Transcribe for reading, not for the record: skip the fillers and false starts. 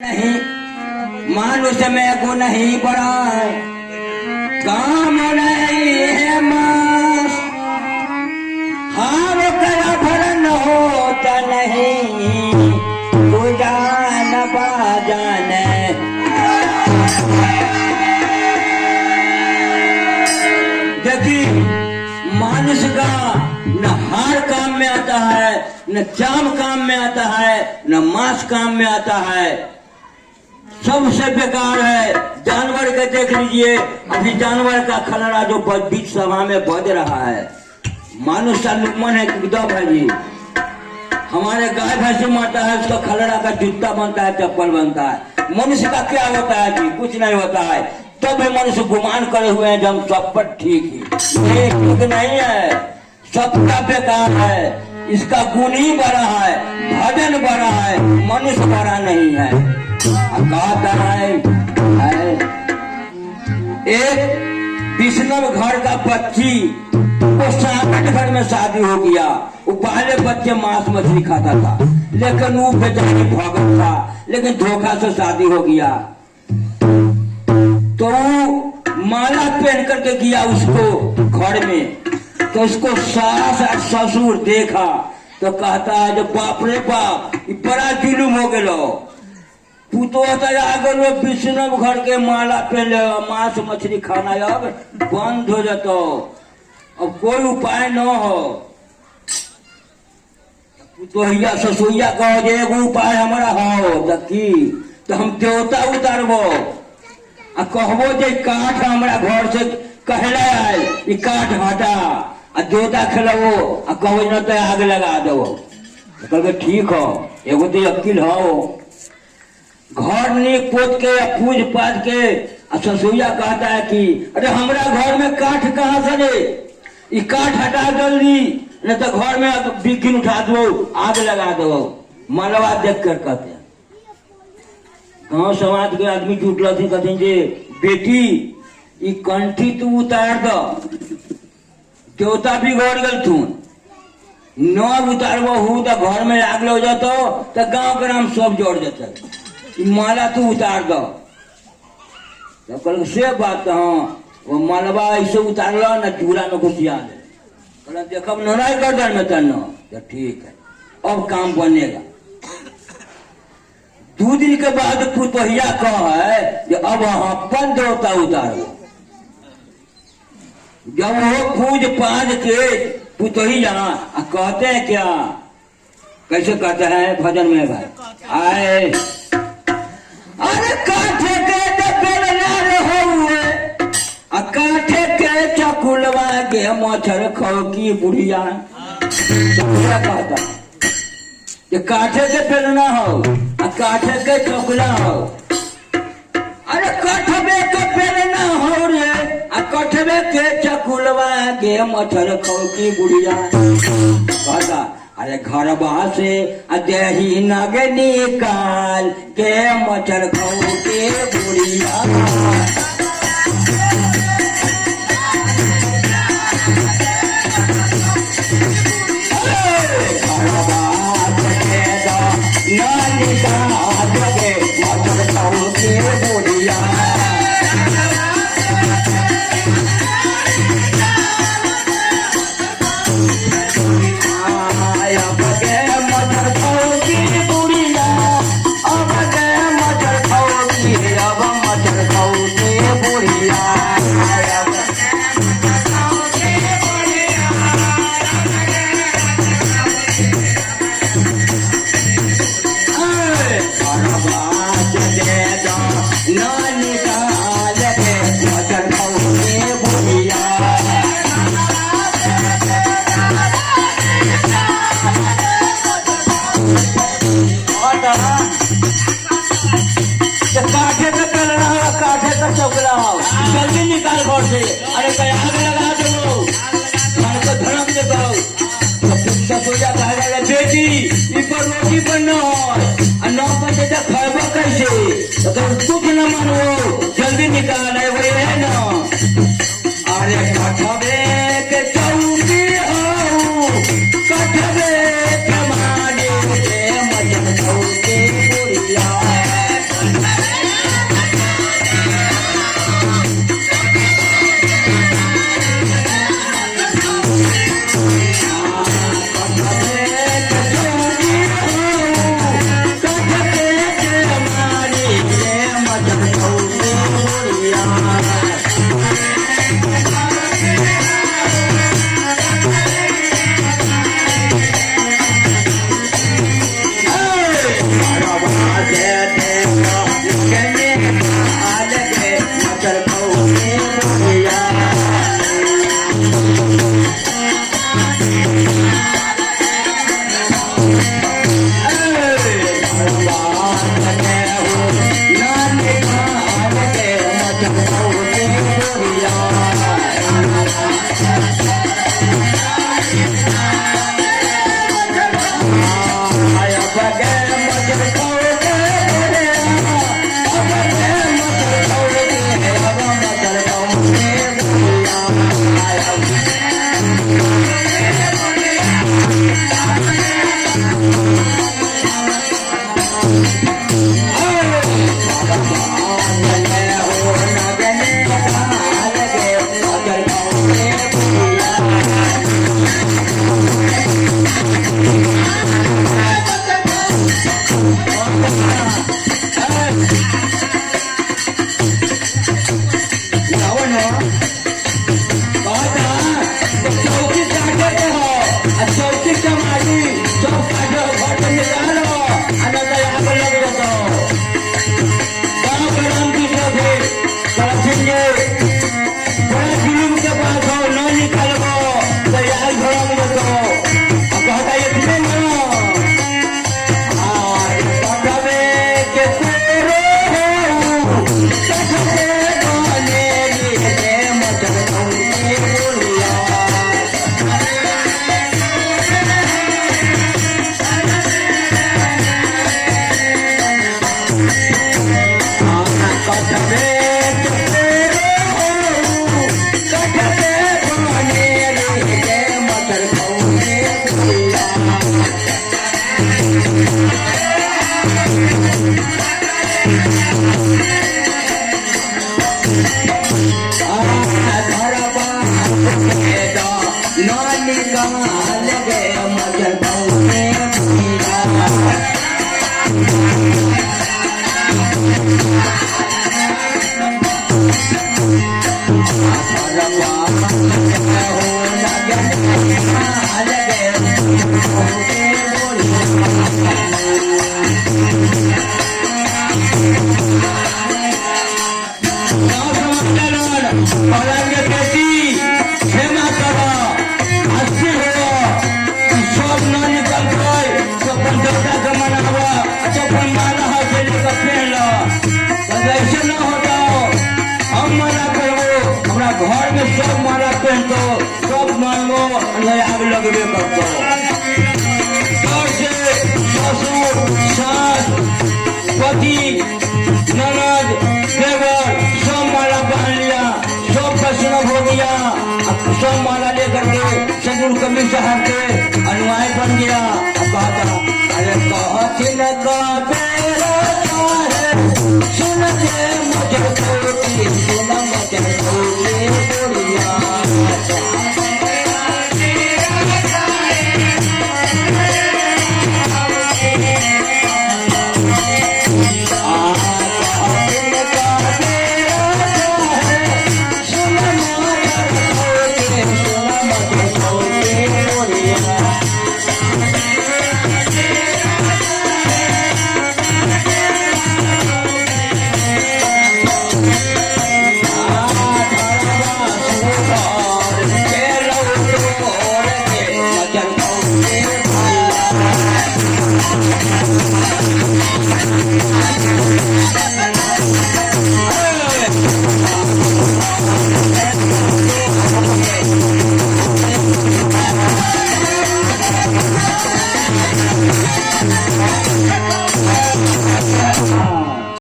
नहीं मानुष में गुण ही बड़ा काम नहीं है मास हार कर भरन होता नहीं तू जान बाजान देखी मानुष का न हार काम में आता है न चाम काम में आता है न मांस काम में आता है। सबसे बेकार है। जानवर के देख लीजिए, अभी जानवर का खलड़ा जो बीच सभा में बज रहा है। मानुष का लुकमन है दब है जी। हमारे गाय भैंसी मरता है उसका खलड़ा का जूता बनता है, चप्पल बनता है। मनुष्य का क्या होता है जी? कुछ नहीं होता है। तब भी मनुष्य गुमान करे हुए हैं जब सब पर ठीक ही ठीक नहीं है, सबका बेकार है। इसका गुण ही बड़ा है, भजन बड़ा है, मनुष्य बड़ा नहीं है। कहता है एक विष्णु घर का बच्ची वो 7 घर में शादी हो गया। वो पहले बच्चे मांस मछली खाता था, लेकिन वो बेचारी भगत था, लेकिन धोखा से शादी हो गया। तो माला पहन करके गया उसको घर में, तो उसको सास और ससुर देखा तो कहता है जो बाप रे बाप बड़ा जुलूम हो गलो। तू तो आगे विष्णु घर के माला पहन ले, मांस मछली खाना अब बंद हो जाता, अब कोई उपाय न हो। तो हिया ससुइया कहो एगो उपाय हमारा हो तो हम देवता उतारबो आ कहबो जे काठ हमारा घर से कहला है काठ हटा आ देवता खेलो आ कहो न तो आग लगा दो। कह ठीक हो, एगो तो अकील हो। घर नीक पोत के पूज पाठ के ससुइया कहता है कि अरे हमारा घर में काठ कहाँ से रे, ये काठ हटा जल्दी न तो घर में बिगिन उठा दो, आग लगा दो। मलबा देख कर कहते हैं गाँव समाज के आदमी जुटल थी, कहते जे बेटी ये कंठी तू उतार दो, देवता बिगड़ गल तू न उतारबू तो घर में आग लग जातो तो गाँव के नाम सब जोड़ जाता। माला तू उतार दो। तो कल से बात हाँ वो मालवा ऐसे उतार लो न चूड़ा में घुसिया दे। कल देखब नोराई गर्दन में तन तो ठीक है, अब काम बनेगा। 2 दिन के बाद पुतहिया कह है कि अब अपन देवता उतारो। जब वो पूज पाज के पुतहिया कहते हैं क्या, कैसे कहते हैं भजन में भाई आए अरे काठे के बेलना रहुए आ काठे के चकुलवा के मच्छर खौकी बुढ़िया कहता कि काठे के बेलना हो आ काठे के चकुला हो। अरे कठबे के बेलना हो रे आ कठबे के चकुलवा के मच्छर खौकी बुढ़िया कहता अरे घर से देही नग निकाल के मच्छर खाऊ के बुढ़िया। मच्छर खाऊ के बुढ़िया जल्दी निकाल घर से। अरे कहीं आग लगा दो, मन को धर्म दे ससुया कह बेटी इपर रोटी बनना है न बजे तक खाएबो कैसे, तो कुछ न मानो जल्दी निकाल है ना। अरे कठबे के चौकी हो कठबे के माने मजन चौके बुढ़िया आना कटबे तेरे हो कटबे बने रे मटर खौने बुढ़िया घर में सब माला पहनतो सब मान लो आग लगबे करतो घर से ससुर सास पति ननद देवर सब माला पहन लिया सब प्रश्न हो गया सब माला लेकर के सदुर कमी चढ़ा के अनुयायी बन गया अब कहता अरे कहती न का बेरा है सुन के